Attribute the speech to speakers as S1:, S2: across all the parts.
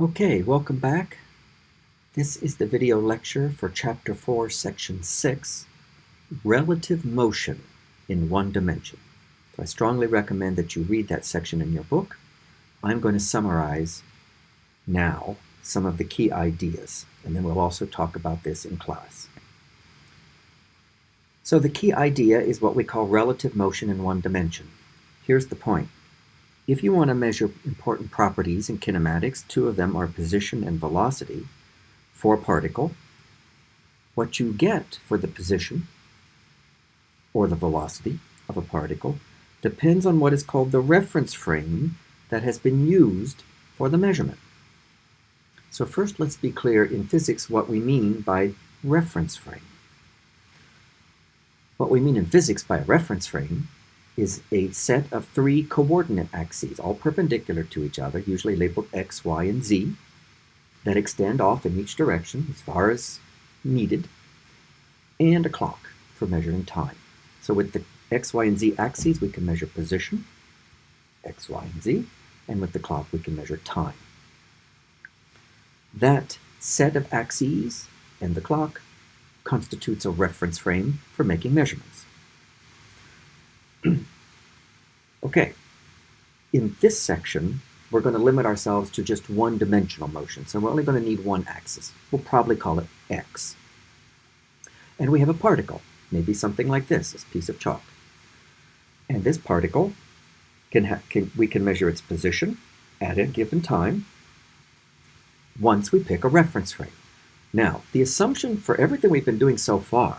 S1: Okay, welcome back. This is the video lecture for Chapter 4, Section 6, Relative Motion in One Dimension. So I strongly recommend that you read that section in your book. I'm going to summarize now some of the key ideas, and then we'll also talk about this in class. So the key idea is what we call relative motion in one dimension. Here's the point. If you want to measure important properties in kinematics, two of them are position and velocity for a particle. What you get for the position or the velocity of a particle depends on what is called the reference frame that has been used for the measurement. So first, let's be clear in physics what we mean by reference frame. What we mean in physics by a reference frame is a set of three coordinate axes, all perpendicular to each other, usually labeled x, y, and z, that extend off in each direction as far as needed, and a clock for measuring time. So with the x, y, and z axes, we can measure position, x, y, and z, and with the clock, we can measure time. That set of axes and the clock constitutes a reference frame for making measurements. Okay, in this section, we're going to limit ourselves to just one-dimensional motion. So we're only going to need one axis. We'll probably call it x. And we have a particle, maybe something like this piece of chalk. And this particle, we can measure its position at a given time once we pick a reference frame. Now, the assumption for everything we've been doing so far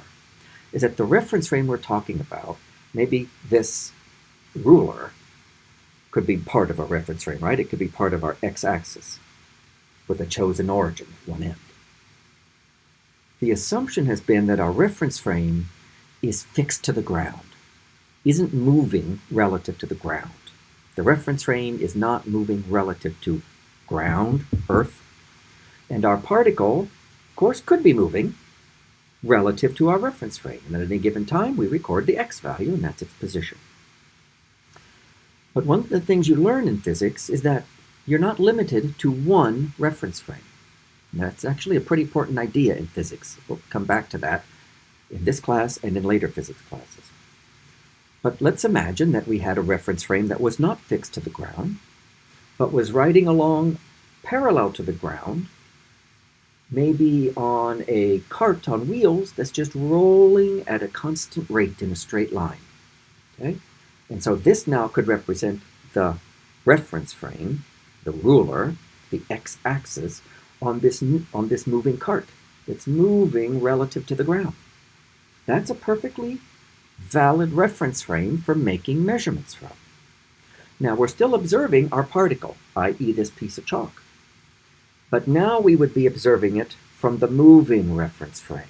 S1: is that the reference frame we're talking about, maybe this ruler, could be part of a reference frame, right? It could be part of our x-axis with a chosen origin at one end. The assumption has been that our reference frame is fixed to the ground, isn't moving relative to the ground. The reference frame is not moving relative to ground, Earth, and our particle, of course, could be moving relative to our reference frame. And at any given time, we record the x value, and that's its position. But one of the things you learn in physics is that you're not limited to one reference frame. And that's actually a pretty important idea in physics. We'll come back to that in this class and in later physics classes. But let's imagine that we had a reference frame that was not fixed to the ground, but was riding along parallel to the ground, maybe on a cart on wheels that's just rolling at a constant rate in a straight line. Okay? And so this now could represent the reference frame, the ruler, the x-axis, on this moving cart that's moving relative to the ground. That's a perfectly valid reference frame for making measurements from. Now we're still observing our particle, i.e. this piece of chalk. But now we would be observing it from the moving reference frame.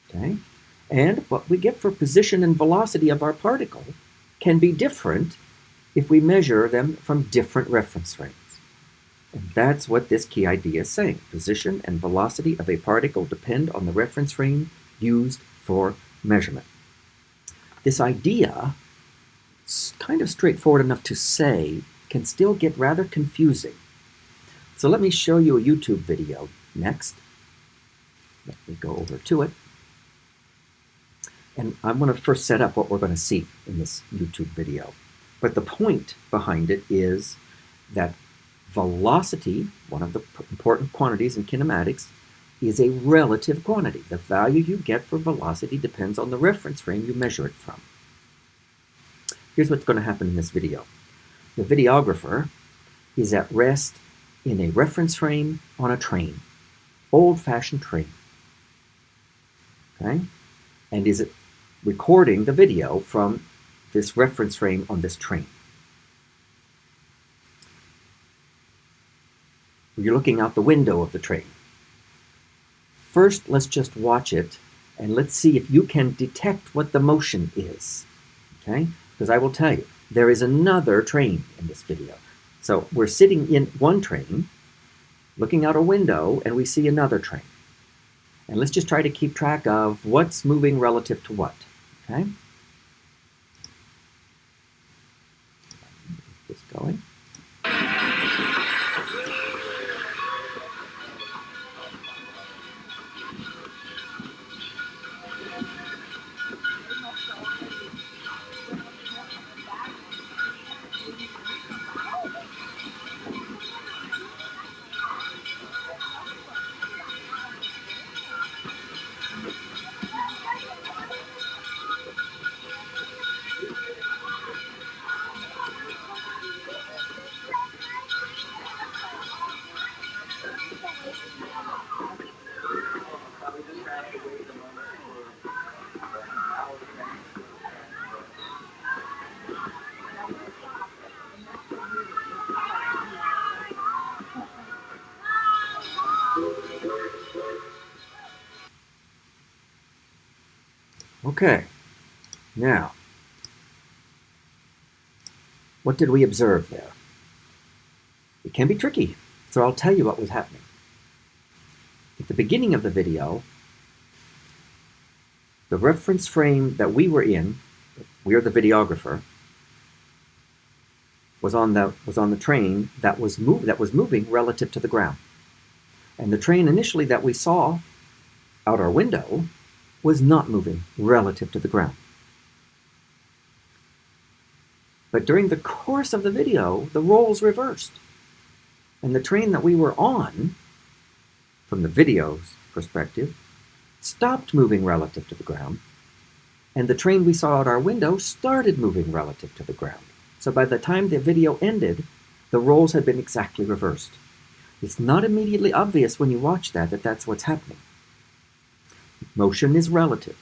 S1: Okay? And what we get for position and velocity of our particle can be different if we measure them from different reference frames. And that's what this key idea is saying. Position and velocity of a particle depend on the reference frame used for measurement. This idea, kind of straightforward enough to say, can still get rather confusing. So let me show you a YouTube video next. Let me go over to it. And I'm going to first set up what we're going to see in this YouTube video. But the point behind it is that velocity, one of the important quantities in kinematics, is a relative quantity. The value you get for velocity depends on the reference frame you measure it from. Here's what's going to happen in this video. The videographer is at rest in a reference frame on a train, old-fashioned train. Okay? And is recording the video from this reference frame on this train. You're looking out the window of the train. First, let's just watch it, and let's see if you can detect what the motion is. Okay? Because I will tell you, there is another train in this video. So we're sitting in one train, looking out a window, and we see another train. And let's just try to keep track of what's moving relative to what. Okay? Get this going. Okay, now, what did we observe there? It can be tricky, so I'll tell you what was happening. At the beginning of the video, the reference frame that we were in, we're the videographer, was on the train that was moving relative to the ground. And the train initially that we saw out our window was not moving relative to the ground. But during the course of the video, the roles reversed. And the train that we were on, from the video's perspective, stopped moving relative to the ground, and the train we saw out our window started moving relative to the ground. So by the time the video ended, the roles had been exactly reversed. It's not immediately obvious when you watch that that's what's happening. Motion is relative,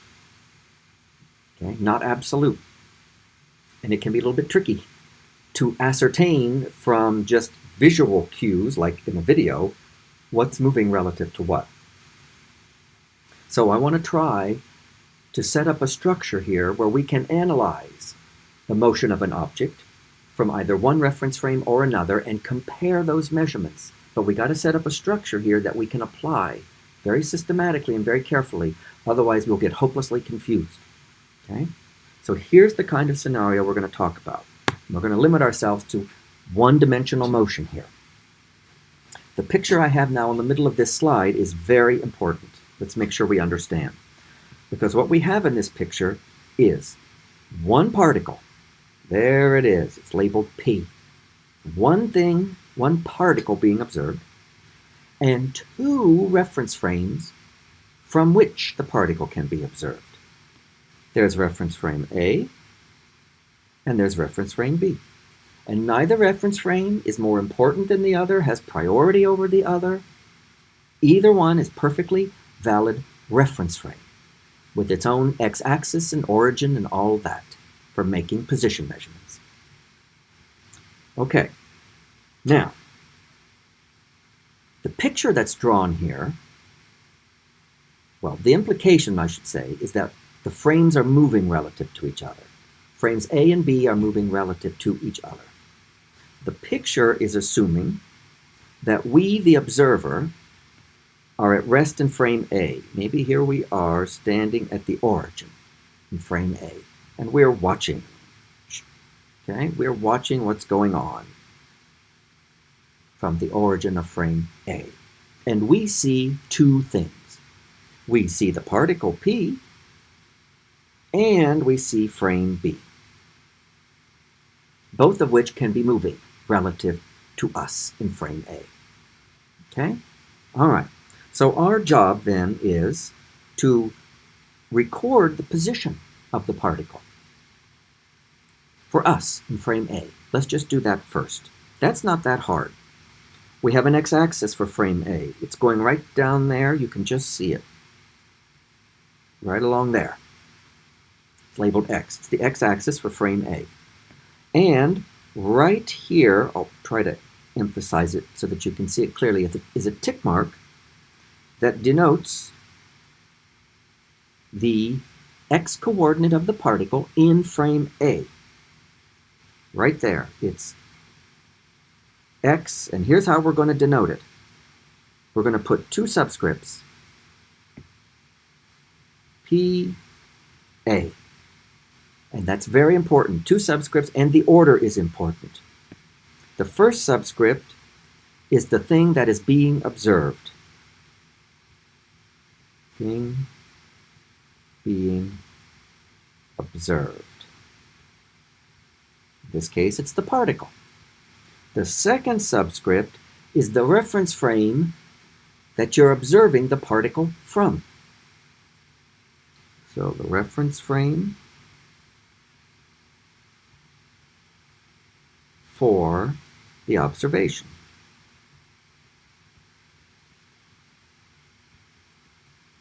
S1: okay, not absolute. And it can be a little bit tricky to ascertain from just visual cues, like in a video, what's moving relative to what. So I want to try to set up a structure here where we can analyze the motion of an object from either one reference frame or another and compare those measurements. But we got to set up a structure here that we can apply very systematically and very carefully. Otherwise, we'll get hopelessly confused. Okay? So here's the kind of scenario we're going to talk about. We're going to limit ourselves to one-dimensional motion here. The picture I have now in the middle of this slide is very important. Let's make sure we understand. Because what we have in this picture is one particle. There it is. It's labeled P. One thing, one particle being observed, and two reference frames from which the particle can be observed. There's reference frame A, and there's reference frame B. And neither reference frame is more important than the other, has priority over the other. Either one is perfectly valid reference frame with its own x-axis and origin and all that for making position measurements. Okay, now, the picture that's drawn here, well, the implication, I should say, is that the frames are moving relative to each other. Frames A and B are moving relative to each other. The picture is assuming that we, the observer, are at rest in frame A. Maybe here we are standing at the origin in frame A, and we're watching. Okay, we're watching what's going on from the origin of frame A. And we see two things. We see the particle P, and we see frame B, both of which can be moving relative to us in frame A. Okay? All right. So our job then is to record the position of the particle for us in frame A. Let's just do that first. That's not that hard. We have an x-axis for frame A. It's going right down there. You can just see it. Right along there. It's labeled X. It's the x-axis for frame A. And right here, I'll try to emphasize it so that you can see it clearly, is a tick mark that denotes the x-coordinate of the particle in frame A. Right there, it's X, and here's how we're going to denote it. We're going to put two subscripts, P, A. And that's very important. Two subscripts, and the order is important. The first subscript is the thing that is being observed. Thing being observed. In this case, it's the particle. The second subscript is the reference frame that you're observing the particle from. So the reference frame for the observation.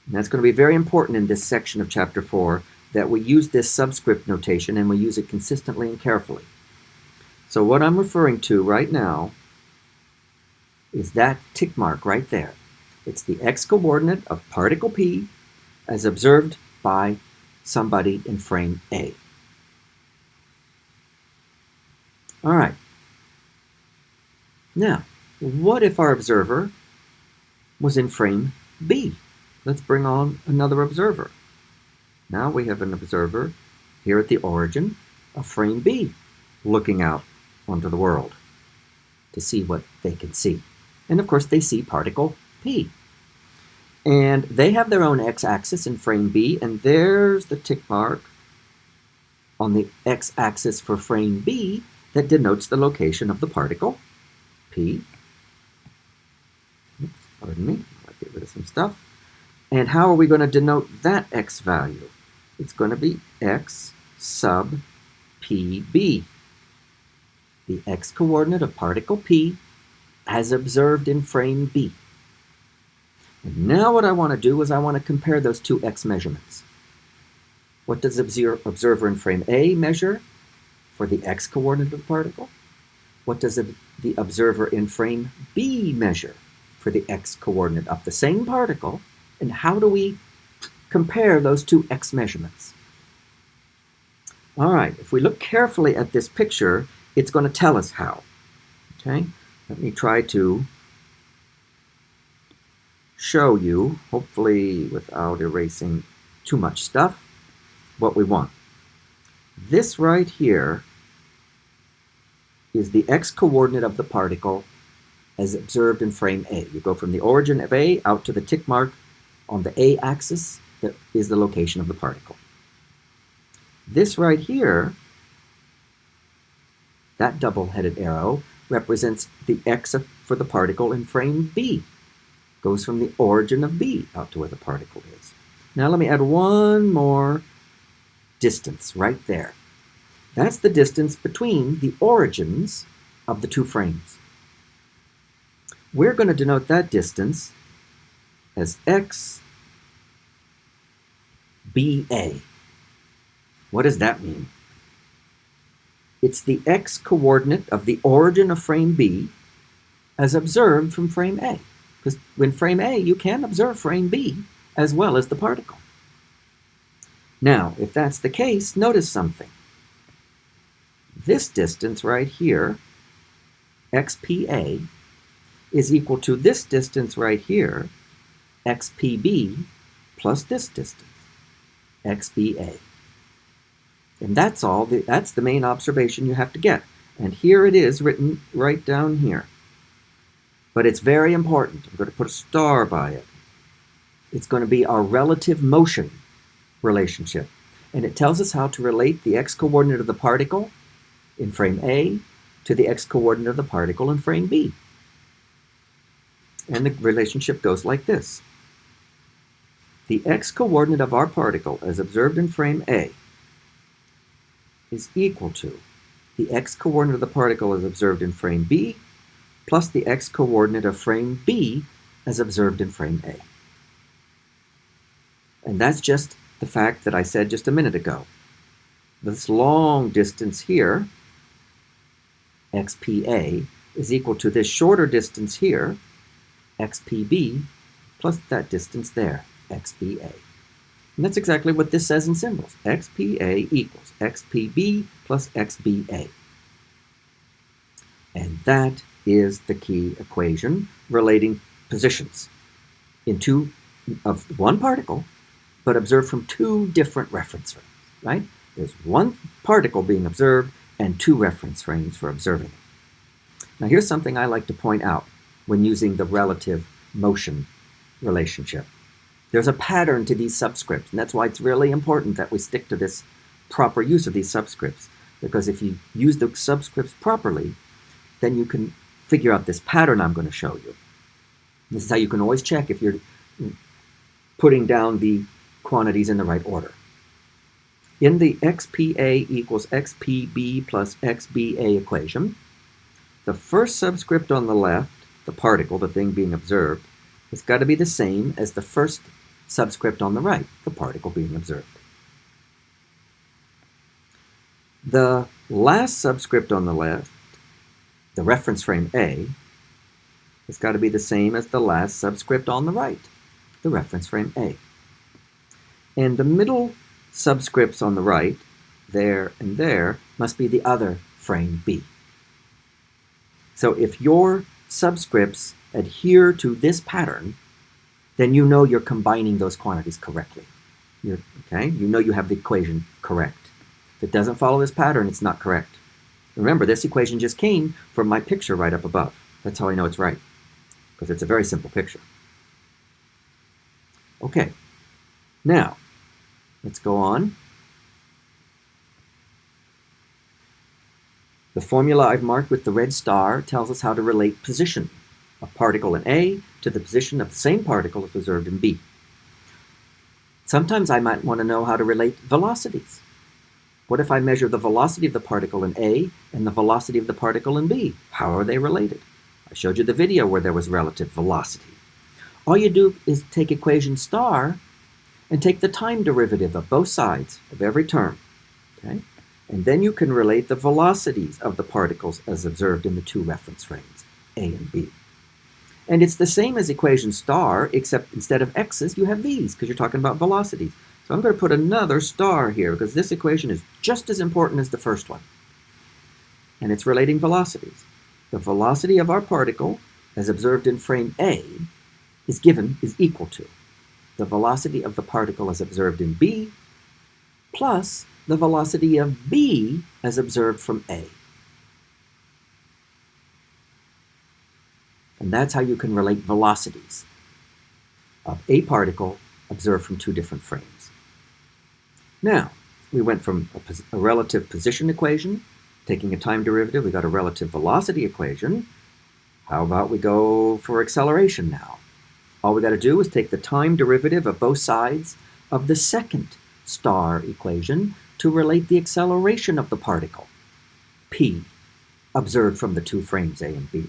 S1: And that's going to be very important in this section of Chapter 4 that we use this subscript notation and we use it consistently and carefully. So what I'm referring to right now is that tick mark right there. It's the x-coordinate of particle P as observed by somebody in frame A. All right. Now, what if our observer was in frame B? Let's bring on another observer. Now we have an observer here at the origin of frame B, looking out onto the world to see what they can see. And of course, they see particle P. And they have their own x-axis in frame B, and there's the tick mark on the x-axis for frame B that denotes the location of the particle P. Oops, pardon me, I'll get rid of some stuff. And how are we going to denote that x value? It's going to be x sub pb, the x-coordinate of particle P as observed in frame B. And now what I want to do is I want to compare those two x measurements. What does observer in frame A measure for the x-coordinate of the particle? What does the observer in frame B measure for the x-coordinate of the same particle? And how do we compare those two x measurements? All right, if we look carefully at this picture, it's going to tell us how. Okay, let me try to show you, hopefully without erasing too much stuff, what we want. This right here is the x-coordinate of the particle as observed in frame A. You go from the origin of A out to the tick mark on the A-axis, that is the location of the particle. This right here, that double-headed arrow, represents the x for the particle in frame B. Goes from the origin of B out to where the particle is. Now let me add one more distance right there. That's the distance between the origins of the two frames. We're going to denote that distance as x BA. What does that mean? It's the x-coordinate of the origin of frame B as observed from frame A. Because in frame A, you can observe frame B as well as the particle. Now, if that's the case, notice something. This distance right here, xPA, is equal to this distance right here, xPB, plus this distance, xBA. And that's all. That's the main observation you have to get. And here it is written right down here. But it's very important. I'm going to put a star by it. It's going to be our relative motion relationship. And it tells us how to relate the x-coordinate of the particle in frame A to the x-coordinate of the particle in frame B. And the relationship goes like this. The x-coordinate of our particle, as observed in frame A, is equal to the x-coordinate of the particle as observed in frame B plus the x-coordinate of frame B as observed in frame A. And that's just the fact that I said just a minute ago. This long distance here, xPA, is equal to this shorter distance here, xPB, plus that distance there, xBA. And that's exactly what this says in symbols. xPA equals xPB plus xBA. And that is the key equation relating positions in one particle, but observed from two different reference frames, right? There's one particle being observed and two reference frames for observing it. Now here's something I like to point out when using the relative motion relationship. There's a pattern to these subscripts, and that's why it's really important that we stick to this proper use of these subscripts, because if you use the subscripts properly, then you can figure out this pattern I'm going to show you. This is how you can always check if you're putting down the quantities in the right order. In the xPA equals xPB plus xBA equation, the first subscript on the left, the particle, the thing being observed, has got to be the same as the first subscript on the right, the particle being observed. The last subscript on the left, the reference frame A, has got to be the same as the last subscript on the right, the reference frame A. And the middle subscripts on the right, there and there, must be the other frame B. So if your subscripts adhere to this pattern, then you know you're combining those quantities correctly. Okay? You know you have the equation correct. If it doesn't follow this pattern, it's not correct. Remember, this equation just came from my picture right up above. That's how I know it's right, because it's a very simple picture. Okay, now, let's go on. The formula I've marked with the red star tells us how to relate position of particle in A to the position of the same particle as observed in B. Sometimes I might want to know how to relate velocities. What if I measure the velocity of the particle in A and the velocity of the particle in B? How are they related? I showed you the video where there was relative velocity. All you do is take equation star and take the time derivative of both sides of every term. Okay? And then you can relate the velocities of the particles as observed in the two reference frames, A and B. And it's the same as equation star, except instead of x's, you have v's, because you're talking about velocities. So I'm going to put another star here, because this equation is just as important as the first one. And it's relating velocities. The velocity of our particle, as observed in frame A, is equal to the velocity of the particle as observed in B, plus the velocity of B as observed from A. And that's how you can relate velocities of a particle observed from two different frames. Now, we went from a relative position equation, taking a time derivative, we got a relative velocity equation. How about we go for acceleration now? All we got to do is take the time derivative of both sides of the second star equation to relate the acceleration of the particle, p, observed from the two frames A and B.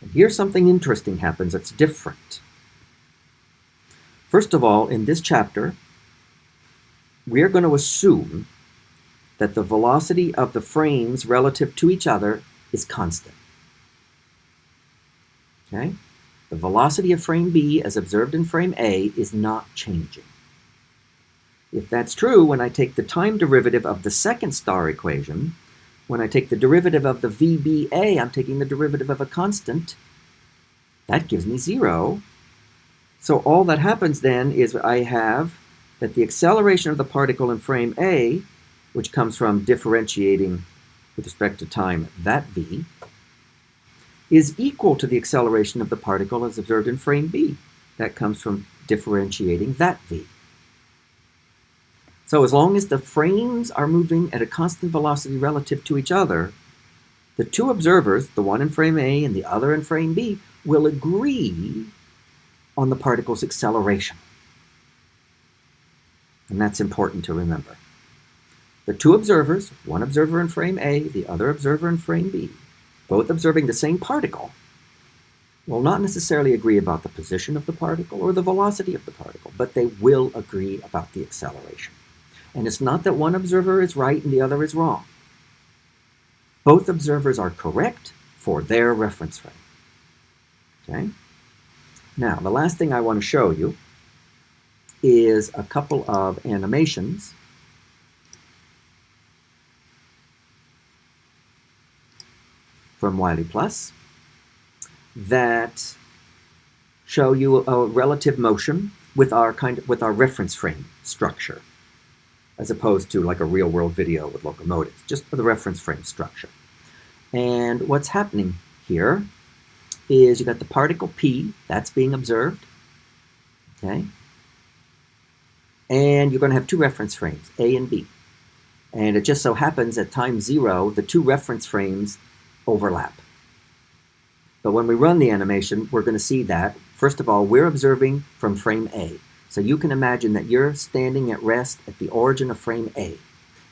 S1: And here something interesting happens that's different. First of all, in this chapter, we're going to assume that the velocity of the frames relative to each other is constant. Okay? The velocity of frame B as observed in frame A is not changing. If that's true, when I take the time derivative of the second star equation, when I take the derivative of the VBA, I'm taking the derivative of a constant. That gives me 0. So all that happens then is I have that the acceleration of the particle in frame A, which comes from differentiating with respect to time that v, is equal to the acceleration of the particle as observed in frame B. That comes from differentiating that v. So as long as the frames are moving at a constant velocity relative to each other, the two observers, the one in frame A and the other in frame B, will agree on the particle's acceleration. And that's important to remember. The two observers, one observer in frame A, the other observer in frame B, both observing the same particle, will not necessarily agree about the position of the particle or the velocity of the particle, but they will agree about the acceleration. And it's not that one observer is right and the other is wrong. Both observers are correct for their reference frame. Okay? Now, the last thing I want to show you is a couple of animations from Wiley Plus that show you a relative motion with our reference frame structure, as opposed to like a real-world video with locomotives, just for the reference frame structure. And what's happening here is you got the particle P, that's being observed, okay? And you're going to have two reference frames, A and B. And it just so happens at time 0, the two reference frames overlap. But when we run the animation, we're going to see that, first of all, we're observing from frame A. So you can imagine that you're standing at rest at the origin of frame A.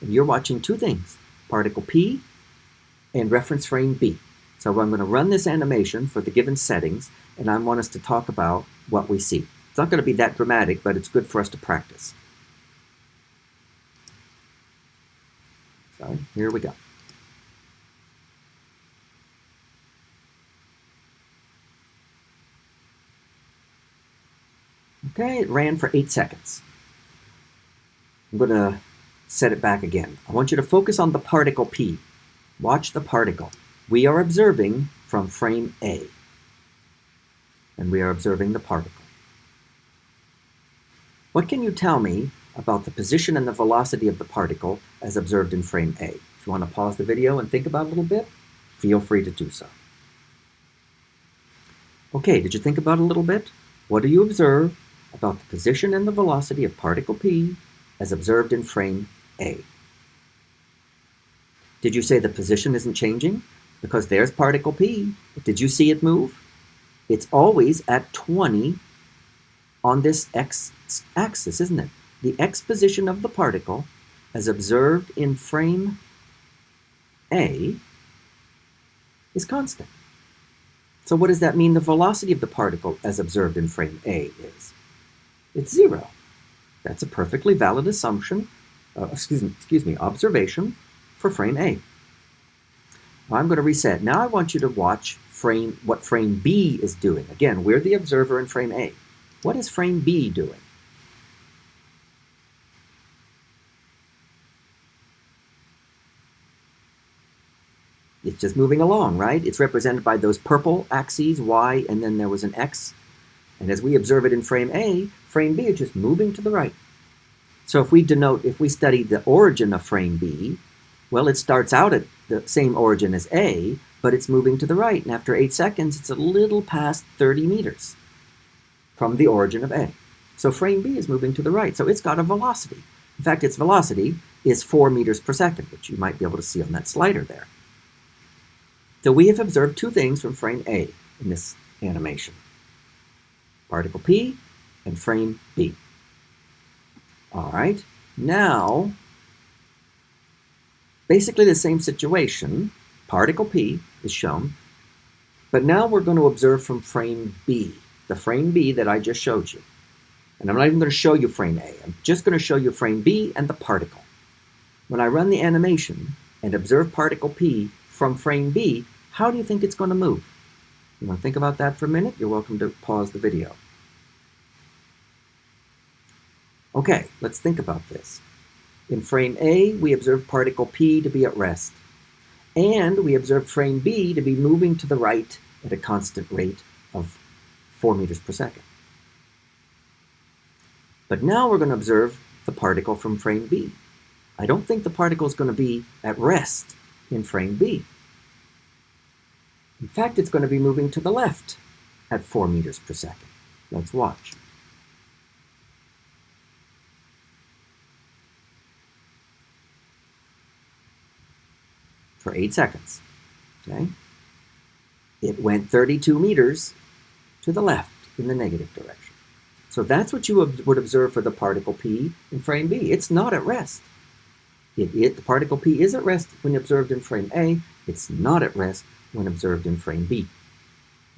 S1: And you're watching two things, particle P and reference frame B. So I'm going to run this animation for the given settings, and I want us to talk about what we see. It's not going to be that dramatic, but it's good for us to practice. So here we go. Okay, it ran for 8 seconds. I'm going to set it back again. I want you to focus on the particle P. Watch the particle. We are observing from frame A, and we are observing the particle. What can you tell me about the position and the velocity of the particle as observed in frame A? If you want to pause the video and think about it a little bit, feel free to do so. Okay, did you think about it a little bit? What do you observe about the position and the velocity of particle P as observed in frame A? Did you say the position isn't changing? Because there's particle P. Did you see it move? It's always at 20 on this x-axis, isn't it? The x position of the particle as observed in frame A is constant. So what does that mean the velocity of the particle as observed in frame A is? It's 0. That's a perfectly valid assumption, observation for frame A. I'm going to reset. Now I want you to watch what frame B is doing. Again, we're the observer in frame A. What is frame B doing? It's just moving along, right? It's represented by those purple axes, Y, and then there was an X. And as we observe it in frame A, frame B is just moving to the right. So if we study the origin of frame B, well, it starts out at the same origin as A, but it's moving to the right. And after 8 seconds, it's a little past 30 meters from the origin of A. So frame B is moving to the right. So it's got a velocity. In fact, its velocity is 4 meters per second, which you might be able to see on that slider there. So we have observed two things from frame A in this animation. Particle P and frame B. All right, now, basically the same situation. Particle P is shown, but now we're going to observe from frame B, the frame B that I just showed you. And I'm not even going to show you frame A. I'm just going to show you frame B and the particle. When I run the animation and observe particle P from frame B, how do you think it's going to move? You want to think about that for a minute? You're welcome to pause the video. Okay, let's think about this. In frame A, we observe particle P to be at rest. And we observe frame B to be moving to the right at a constant rate of 4 meters per second. But now we're going to observe the particle from frame B. I don't think the particle is going to be at rest in frame B. In fact, it's going to be moving to the left at 4 meters per second. Let's watch. For 8 seconds. Okay? It went 32 meters to the left in the negative direction. So that's what you would observe for the particle P in frame B. It's not at rest. The particle P is at rest when observed in frame A. It's not at rest when observed in frame B.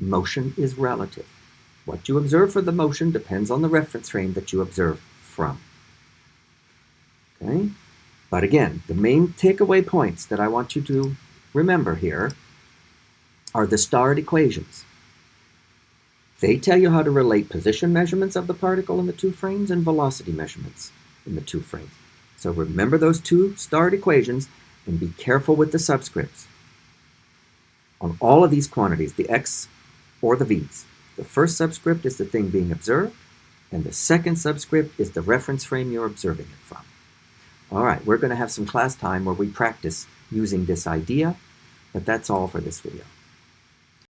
S1: Motion is relative. What you observe for the motion depends on the reference frame that you observe from. Okay? But again, the main takeaway points that I want you to remember here are the starred equations. They tell you how to relate position measurements of the particle in the two frames and velocity measurements in the two frames. So remember those two starred equations and be careful with the subscripts. On all of these quantities, the x or the v's, the first subscript is the thing being observed, and the second subscript is the reference frame you're observing it from. All right, we're going to have some class time where we practice using this idea, but that's all for this video.